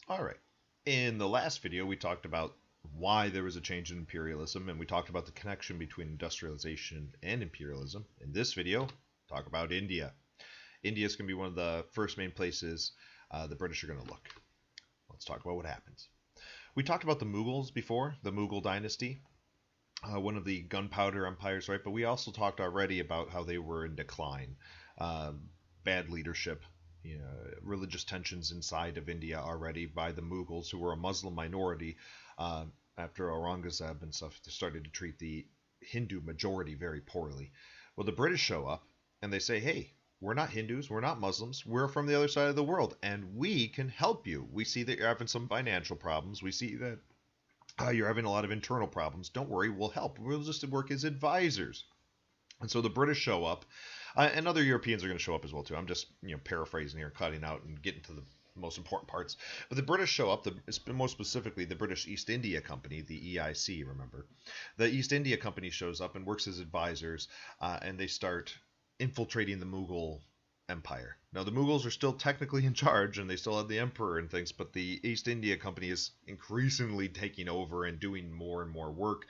All right. In the last video, we talked about why there was a change in imperialism, and we talked about the connection between industrialization and imperialism. In this video, talk about India. India is going to be one of the first main places the British are going to look. Let's talk about what happens. We talked about the Mughals before, the Mughal dynasty, one of the gunpowder empires, right? But we also talked already about how they were in decline, uh, bad leadership, religious tensions inside of India already by the Mughals, who were a Muslim minority uh, after Aurangzeb and stuff started to treat the Hindu majority very poorly. Well, the British show up and they say, hey, we're not Hindus, we're not Muslims, we're from the other side of the world, and we can help you. We see that you're having some financial problems. We see that you're having a lot of internal problems. Don't worry, we'll help. We'll just work as advisors. And so the British show up, and other Europeans are going to show up as well too. I'm just paraphrasing here, cutting out and getting to the most important parts. But the British show up. Most specifically, the British East India Company, the EIC. Remember, the East India Company shows up and works as advisors, and they start infiltrating the Mughal Empire. Now, the Mughals are still technically in charge and they still have the emperor and things, but the East India Company is increasingly taking over and doing more and more work.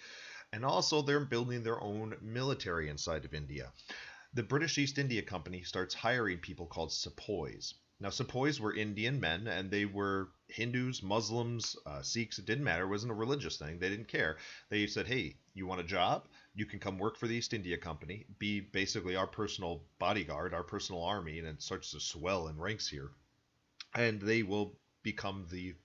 And also, they're building their own military inside of India. The British East India Company starts hiring people called sepoys. Now, sepoys were Indian men, and they were Hindus, Muslims, Sikhs. It didn't matter. It wasn't a religious thing. They didn't care. They said, hey, you want a job? You can come work for the East India Company, be basically our personal bodyguard, our personal army, and it starts to swell in ranks here. And they will become the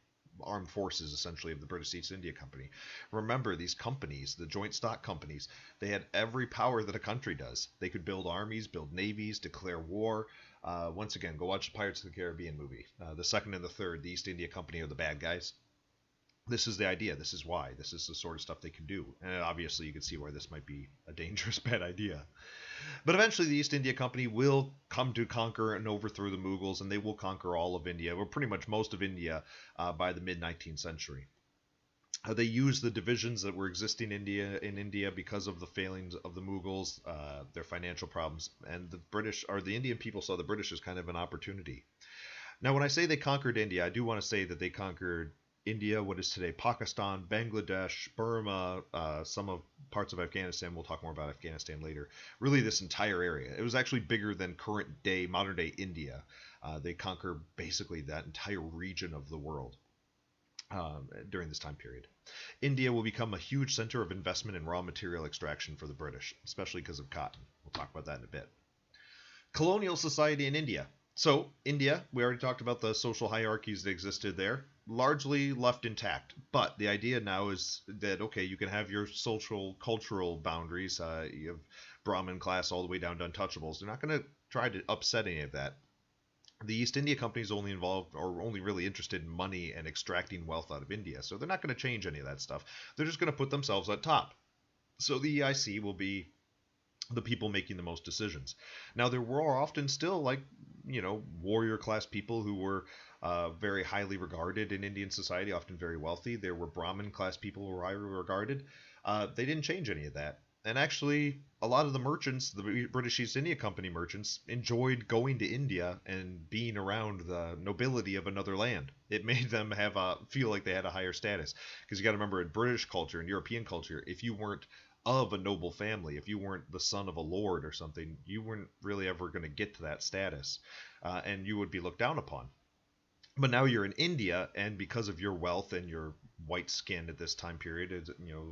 armed forces essentially of the British East India Company. Remember, these companies, the joint stock companies, they had every power that a country does. They could build armies, build navies, declare war. Once again, go watch the Pirates of the Caribbean movie. The second and the third, the East India Company are the bad guys. This is the idea. This is why. This is the sort of stuff they can do. And obviously, you can see why this might be a dangerous, bad idea. But eventually, the East India Company will come to conquer and overthrow the Mughals, and they will conquer all of India, or pretty much most of India, by the mid 19th century. They used the divisions that were existing in India because of the failings of the Mughals, their financial problems, and the British or the Indian people saw the British as kind of an opportunity. Now, when I say they conquered India, I do want to say that they conquered India, what is today Pakistan, Bangladesh, Burma, some of parts of Afghanistan. We'll talk more about Afghanistan later. Really, this entire area. It was actually bigger than current day, modern day India. They conquer basically that entire region of the world during this time period. India will become a huge center of investment in raw material extraction for the British, especially because of cotton. We'll talk about that in a bit. Colonial society in India. So, India, we already talked about the social hierarchies that existed there, largely left intact. But the idea now is that, okay, you can have your social, cultural boundaries. You have Brahmin class all the way down to untouchables. They're not going to try to upset any of that. The East India Company is only involved or only really interested in money and extracting wealth out of India. So they're not going to change any of that stuff. They're just going to put themselves at top. So the EIC will be the people making the most decisions. Now, there were often still, like, warrior class people who were very highly regarded in Indian society, often very wealthy. There were Brahmin class people who were highly regarded. They didn't change any of that. And actually, a lot of the merchants, the British East India Company merchants, enjoyed going to India and being around the nobility of another land. It made them feel like they had a higher status. Because you got to remember, in British culture and European culture, if you weren't of a noble family, if you weren't the son of a lord or something, you weren't really ever going to get to that status, and you would be looked down upon. But now you're in India, and because of your wealth and your white skin at this time period,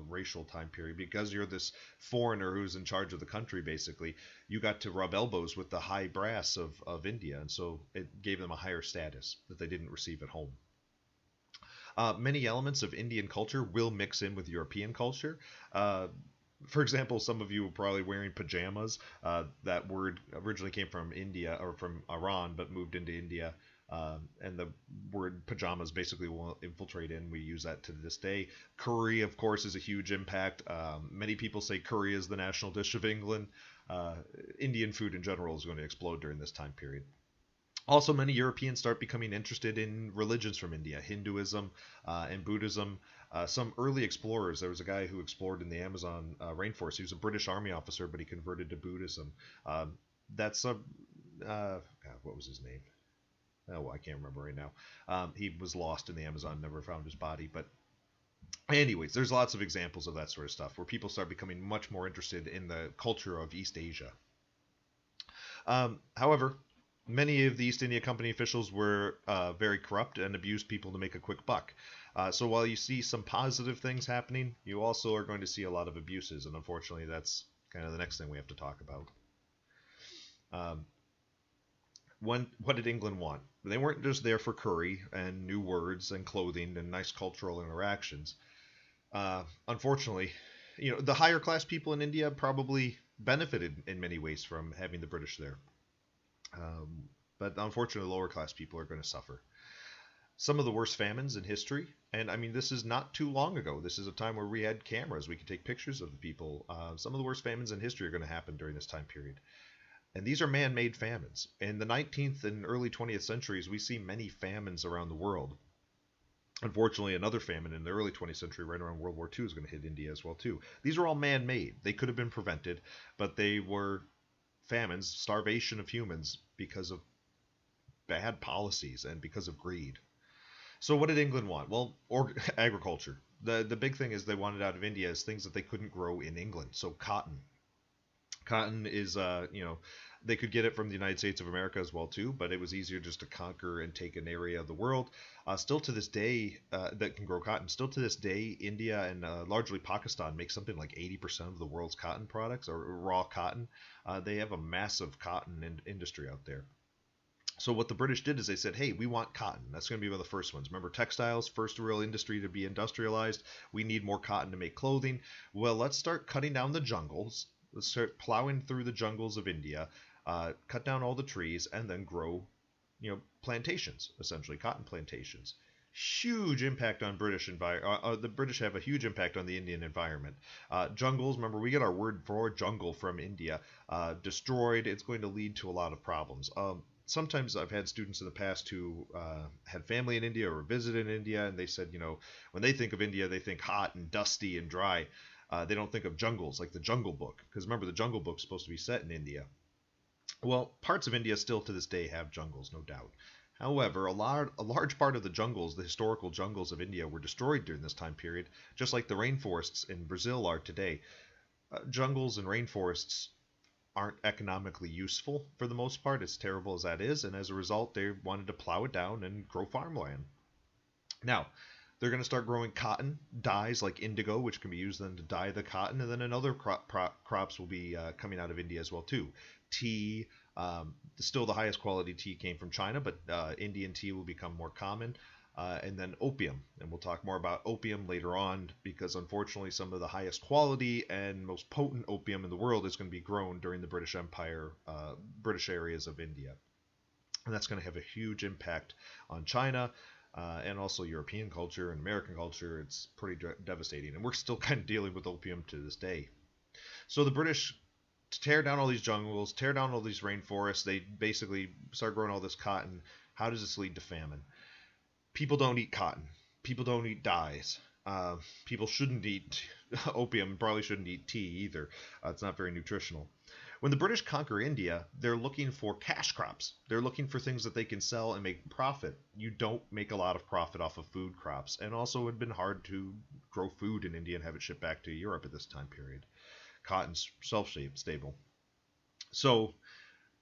racial time period, because you're this foreigner who's in charge of the country, basically, you got to rub elbows with the high brass of India, and so it gave them a higher status that they didn't receive at home. Many elements of Indian culture will mix in with European culture. For example, some of you were probably wearing pajamas. That word originally came from India or from Iran, but moved into India. And the word pajamas basically will infiltrate in. We use that to this day. Curry, of course, is a huge impact. Many people say curry is the national dish of England. Indian food in general is going to explode during this time period. Also, many Europeans start becoming interested in religions from India, Hinduism and Buddhism. Some early explorers, there was a guy who explored in the Amazon rainforest. He was a British Army officer, but he converted to Buddhism. That's a, God, what was his name? Oh, I can't remember right now. He was lost in the Amazon, never found his body. But anyways, there's lots of examples of that sort of stuff where people start becoming much more interested in the culture of East Asia. However, many of the East India Company officials were very corrupt and abused people to make a quick buck. So while you see some positive things happening, you also are going to see a lot of abuses, and unfortunately, that's kind of the next thing we have to talk about. Um, what did England want? They weren't just there for curry and new words and clothing and nice cultural interactions. Unfortunately, the higher class people in India probably benefited in many ways from having the British there. Um, but unfortunately, lower class people are going to suffer. Some of the worst famines in history, and I mean, this is not too long ago. This is a time where we had cameras. We could take pictures of the people. Some of the worst famines in history are going to happen during this time period. And these are man made famines. In the 19th and early 20th centuries, we see many famines around the world. Unfortunately, another famine in the early 20th century, right around World War II, is going to hit India as well too. These are all man-made. They could have been prevented, but they were famines, starvation of humans because of bad policies and because of greed. So what did England want? Well, agriculture. The big thing is they wanted out of India is things that they couldn't grow in England. So cotton. Cotton is, they could get it from the United States of America as well too, but it was easier just to conquer and take an area of the world. Still to this day, that can grow cotton. Still to this day, India and largely Pakistan make something like 80% of the world's cotton products or raw cotton. They have a massive cotton industry out there. So what the British did is they said, hey, we want cotton. That's going to be one of the first ones. Remember, textiles, first real industry to be industrialized. We need more cotton to make clothing. Well, let's start cutting down the jungles. Let's start plowing through the jungles of India, cut down all the trees, and then grow, plantations, essentially cotton plantations. Huge impact on the British have a huge impact on the Indian environment. Jungles, remember, we get our word for jungle from India. Destroyed, it's going to lead to a lot of problems. Sometimes I've had students in the past who had family in India or visited India, and they said, when they think of India, they think hot and dusty and dry. They don't think of jungles like the Jungle Book, because remember, the Jungle Book is supposed to be set in India. Well, parts of India still to this day have jungles, no doubt. However, a large part of the jungles, the historical jungles of India, were destroyed during this time period, just like the rainforests in Brazil are today. Jungles and rainforests aren't economically useful for the most part, as terrible as that is, and as a result, they wanted to plow it down and grow farmland. Now, they're going to start growing cotton, dyes like indigo, which can be used then to dye the cotton, and then another crops will be coming out of India as well too. Tea, still the highest quality tea came from China, but Indian tea will become more common. And then opium, and we'll talk more about opium later on, because unfortunately some of the highest quality and most potent opium in the world is going to be grown during the British Empire, British areas of India. And that's going to have a huge impact on China, and also European culture and American culture. It's pretty devastating, and we're still kind of dealing with opium to this day. So the British tear down all these jungles, tear down all these rainforests. They basically start growing all this cotton. How does this lead to famine? People don't eat cotton. People don't eat dyes. People shouldn't eat opium, probably shouldn't eat tea either. It's not very nutritional. When the British conquer India, they're looking for cash crops. They're looking for things that they can sell and make profit. You don't make a lot of profit off of food crops. And also, it had been hard to grow food in India and have it shipped back to Europe at this time period. Cotton's self-stable. So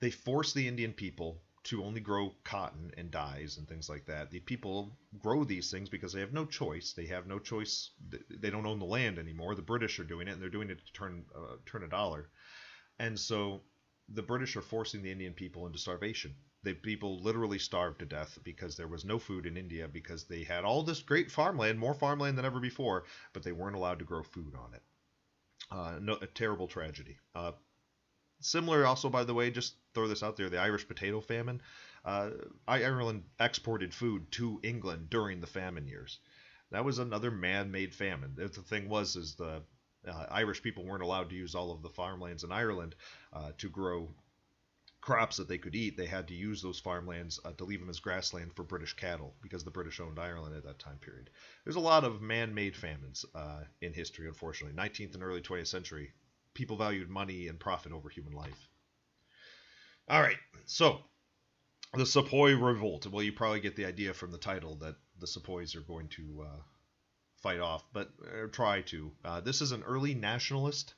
they force the Indian people to only grow cotton and dyes and things like that. The people grow these things because they have no choice. They have no choice. They don't own the land anymore. The British are doing it, and they're doing it to turn a dollar. And so the British are forcing the Indian people into starvation. The people literally starved to death because there was no food in India, because they had all this great farmland, more farmland than ever before, but they weren't allowed to grow food on it. A terrible tragedy. Similar also, by the way, just throw this out there, the Irish potato famine. Ireland exported food to England during the famine years. That was another man-made famine. The thing is the Irish people weren't allowed to use all of the farmlands in Ireland to grow crops that they could eat. They had to use those farmlands to leave them as grassland for British cattle, because the British owned Ireland at that time period. There's a lot of man-made famines in history, unfortunately. 19th and early 20th century, people valued money and profit over human life. All right, so The Sepoy Revolt. Well, you probably get the idea from the title that the Sepoys are going to fight off, but try to. This is an early nationalist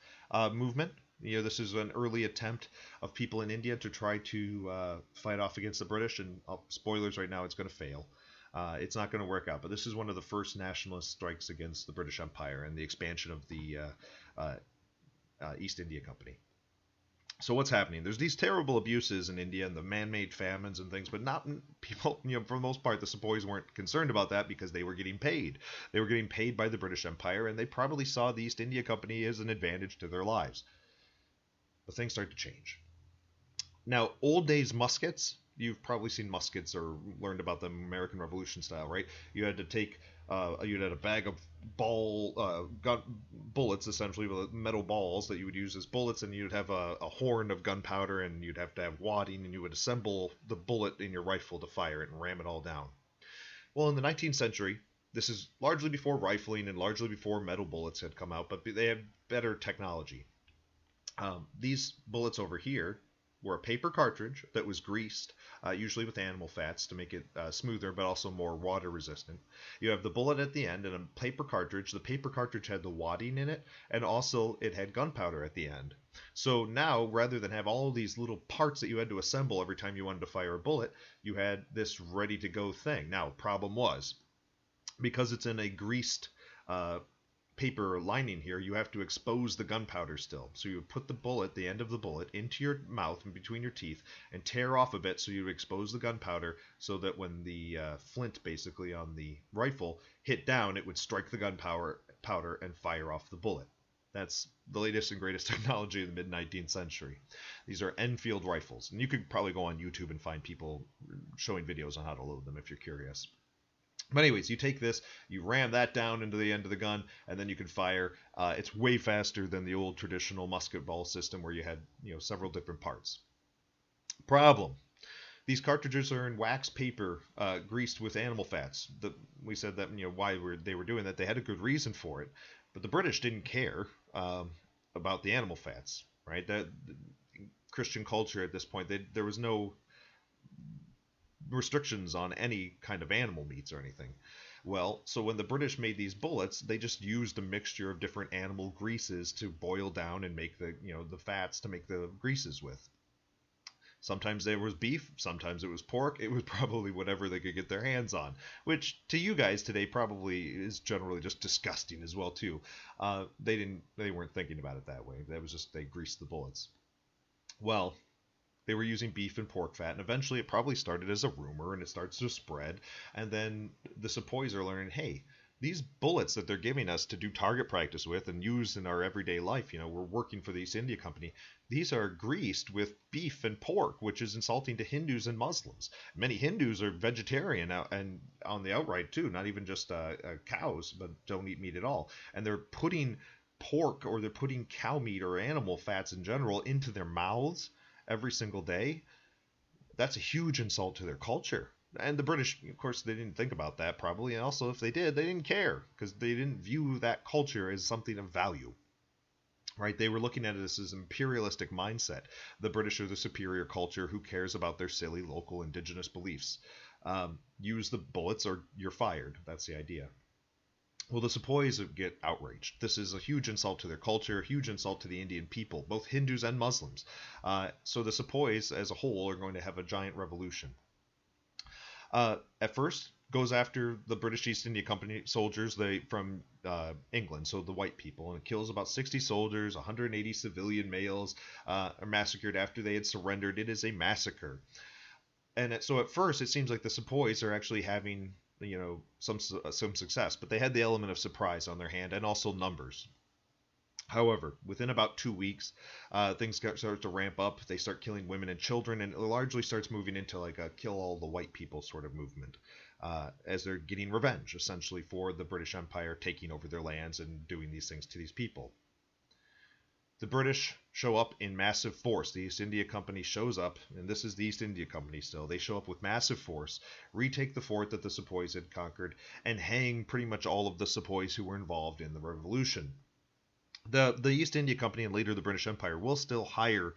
movement. This is an early attempt of people in India to try to fight off against the British. And spoilers right now, it's going to fail. It's not going to work out. But this is one of the first nationalist strikes against the British Empire and the expansion of the East India Company. So what's happening? There's these terrible abuses in India and the man-made famines and things, but not people. For the most part, the Sepoys weren't concerned about that because they were getting paid. They were getting paid by the British Empire, and they probably saw the East India Company as an advantage to their lives. But things start to change. Now, old days muskets. You've probably seen muskets or learned about them American Revolution style, right? You had to take, you had a bag of gun bullets, essentially with metal balls that you would use as bullets, and you'd have a horn of gunpowder, and you'd have to have wadding, and you would assemble the bullet in your rifle to fire it and ram it all down. Well, in the 19th century, this is largely before rifling and largely before metal bullets had come out, but they had better technology. These bullets over here were a paper cartridge that was greased, usually with animal fats to make it smoother, but also more water resistant. You have the bullet at the end and a paper cartridge. The paper cartridge had the wadding in it, and also it had gunpowder at the end. So now, rather than have all these little parts that you had to assemble every time you wanted to fire a bullet, you had this ready-to-go thing. Now, problem was, because it's in a greased paper lining here, you have to expose the gunpowder still. So you put the bullet, the end of the bullet, into your mouth and between your teeth and tear off a bit so you expose the gunpowder so that when the flint basically on the rifle hit down, it would strike the gunpowder and fire off the bullet. That's the latest and greatest technology of the mid-19th century. These are Enfield rifles. And you could probably go on YouTube and find people showing videos on how to load them if you're curious. But anyways, you take this, you ram that down into the end of the gun, and then you can fire. It's way faster than the old traditional musket ball system where you had several different parts. Problem. These cartridges are in wax paper, greased with animal fats. We said that why they were doing that. They had a good reason for it, but the British didn't care about the animal fats, right? That Christian culture at this point, there was no restrictions on any kind of animal meats or anything. Well, so when the British made these bullets, they just used a mixture of different animal greases to boil down and make the fats to make the greases with. Sometimes there was beef, sometimes it was pork. It was probably whatever they could get their hands on, which to you guys today probably is generally just disgusting as well too. They weren't thinking about it that way. That was just they greased the bullets. Well, they were using beef and pork fat, and eventually it probably started as a rumor, and it starts to spread, and then the Sepoys are learning, hey, these bullets that they're giving us to do target practice with and use in our everyday life, we're working for the East India Company, these are greased with beef and pork, which is insulting to Hindus and Muslims. Many Hindus are vegetarian and on the outright too, not even just cows, but don't eat meat at all, and they're putting pork or they're putting cow meat or animal fats in general into their mouths every single day. That's a huge insult to their culture. And the British, of course, they didn't think about that probably. And also, if they did, they didn't care because they didn't view that culture as something of value. Right? They were looking at it as an imperialistic mindset. The British are the superior culture. Who cares about their silly local indigenous beliefs? Use the bullets or you're fired. That's the idea. Well, the Sepoys get outraged. This is a huge insult to their culture, a huge insult to the Indian people, both Hindus and Muslims. So the Sepoys, as a whole, are going to have a giant revolution. At first, goes after the British East India Company soldiers from England, so the white people, and it kills about 60 soldiers, 180 civilian males are massacred after they had surrendered. It is a massacre. And so at first, it seems like the Sepoys are actually having some success, but they had the element of surprise on their hand and also numbers. However, within about 2 weeks, things start to ramp up. They start killing women and children, and it largely starts moving into like a kill all the white people sort of movement, as they're getting revenge essentially for the British Empire taking over their lands and doing these things to these people. The British show up in massive force. The East India Company shows up, and this is the East India Company still. They show up with massive force, retake the fort that the Sepoys had conquered, and hang pretty much all of the Sepoys who were involved in the revolution. The East India Company and later the British Empire will still hire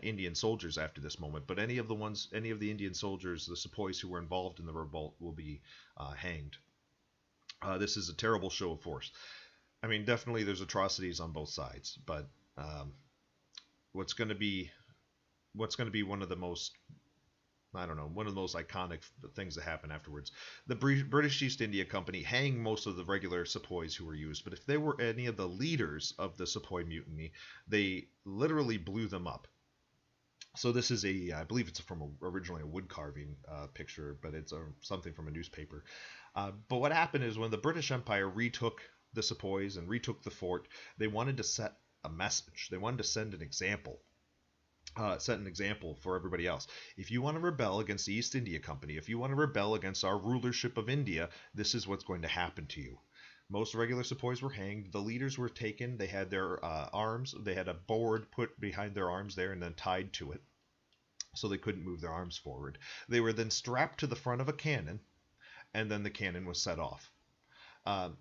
Indian soldiers after this moment, but any of the Indian soldiers, the sepoys who were involved in the revolt, will be hanged. This is a terrible show of force. I mean, definitely there's atrocities on both sides, but um, what's going to be one of the most, I don't know, one of the most iconic things that happen afterwards. The British East India Company hang most of the regular sepoys who were used, but if they were any of the leaders of the sepoy mutiny, they literally blew them up. So this is I believe it's from originally a wood carving picture, but it's something from a newspaper. But what happened is when the British Empire retook the sepoys and retook the fort, they wanted to set a message. They wanted to send an example. Set an example for everybody else. If you want to rebel against the East India Company, if you want to rebel against our rulership of India, this is what's going to happen to you. Most regular sepoys were hanged. The leaders were taken. They had their arms. They had a board put behind their arms there and then tied to it, so they couldn't move their arms forward. They were then strapped to the front of a cannon, and then the cannon was set off.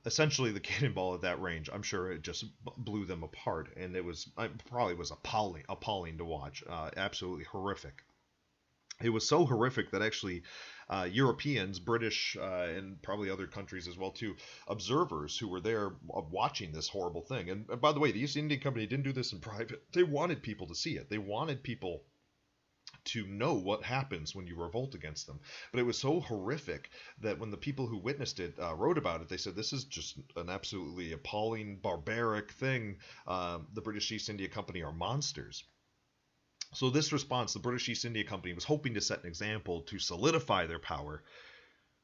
Essentially, the cannonball at that range, I'm sure it just blew them apart, and probably was appalling to watch. Absolutely horrific. It was so horrific that actually Europeans, British, and probably other countries as well too, observers who were there watching this horrible thing. And by the way, the East India Company didn't do this in private. They wanted people to see it. They wanted people to know what happens when you revolt against them. But it was so horrific that when the people who witnessed it wrote about it, they said this is just an absolutely appalling, barbaric thing. The British East India Company are monsters. So this response, the British East India Company was hoping to set an example to solidify their power.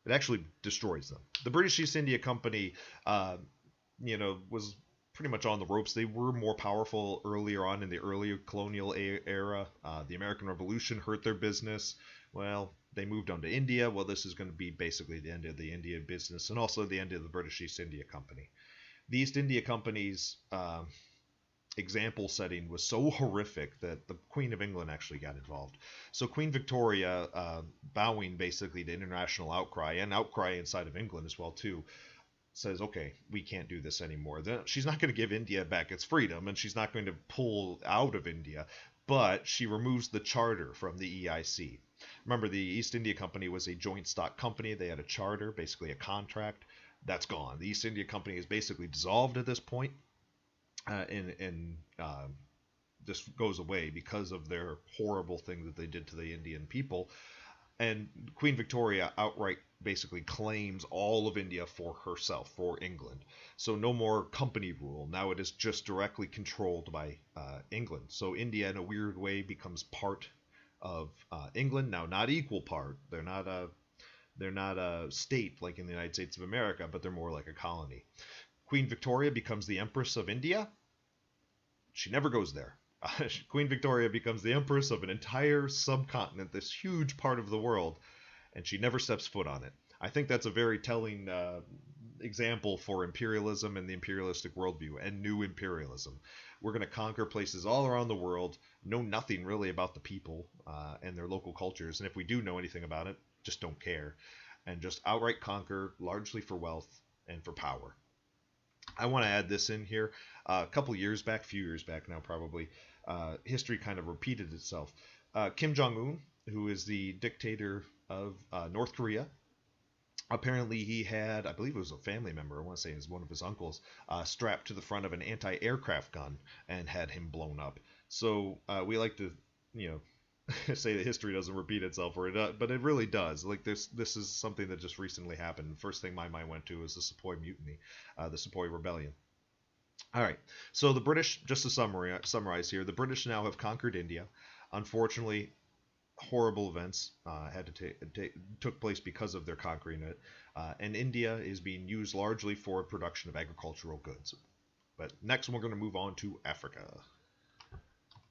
It actually destroys them. The British East India Company, was pretty much on the ropes. They were more powerful earlier on in the earlier colonial era. The American Revolution hurt their business. Well, they moved on to India. Well, this is going to be basically the end of the India business and also the end of the British East India Company. The East India Company's example setting was so horrific that the Queen of England actually got involved. So Queen Victoria, bowing basically to international outcry and outcry inside of England as well too, says, okay, we can't do this anymore. Then she's not going to give India back its freedom, and she's not going to pull out of India, but she removes the charter from the EIC. Remember, the East India Company was a joint stock company. They had a charter, basically a contract. That's gone. The East India Company is basically dissolved at this point, and this goes away because of their horrible thing that they did to the Indian people. And Queen Victoria outright basically claims all of India for herself, for England. So no more company rule. Now it is just directly controlled by England. So India, in a weird way, becomes part of England. Now, not equal part. They're not a state like in the United States of America, but they're more like a colony. Queen Victoria becomes the Empress of India. She never goes there. Queen Victoria becomes the empress of an entire subcontinent, this huge part of the world, and she never steps foot on it. I think that's a very telling example for imperialism and the imperialistic worldview and new imperialism. We're going to conquer places all around the world, know nothing really about the people and their local cultures, and if we do know anything about it, just don't care, and just outright conquer, largely for wealth and for power. I want to add this in here. A few years back now probably, history kind of repeated itself. Kim Jong-un, who is the dictator of North Korea, apparently he had, I believe it was a family member, I want to say it was one of his uncles, strapped to the front of an anti-aircraft gun and had him blown up. So we like to, say that history doesn't repeat itself, but it really does. Like this is something that just recently happened. The first thing my mind went to was the Sepoy Mutiny, the Sepoy Rebellion. All right, so the British, just to summarize here, the British now have conquered India. Unfortunately, horrible events took place because of their conquering it, and India is being used largely for production of agricultural goods. But next, we're going to move on to Africa.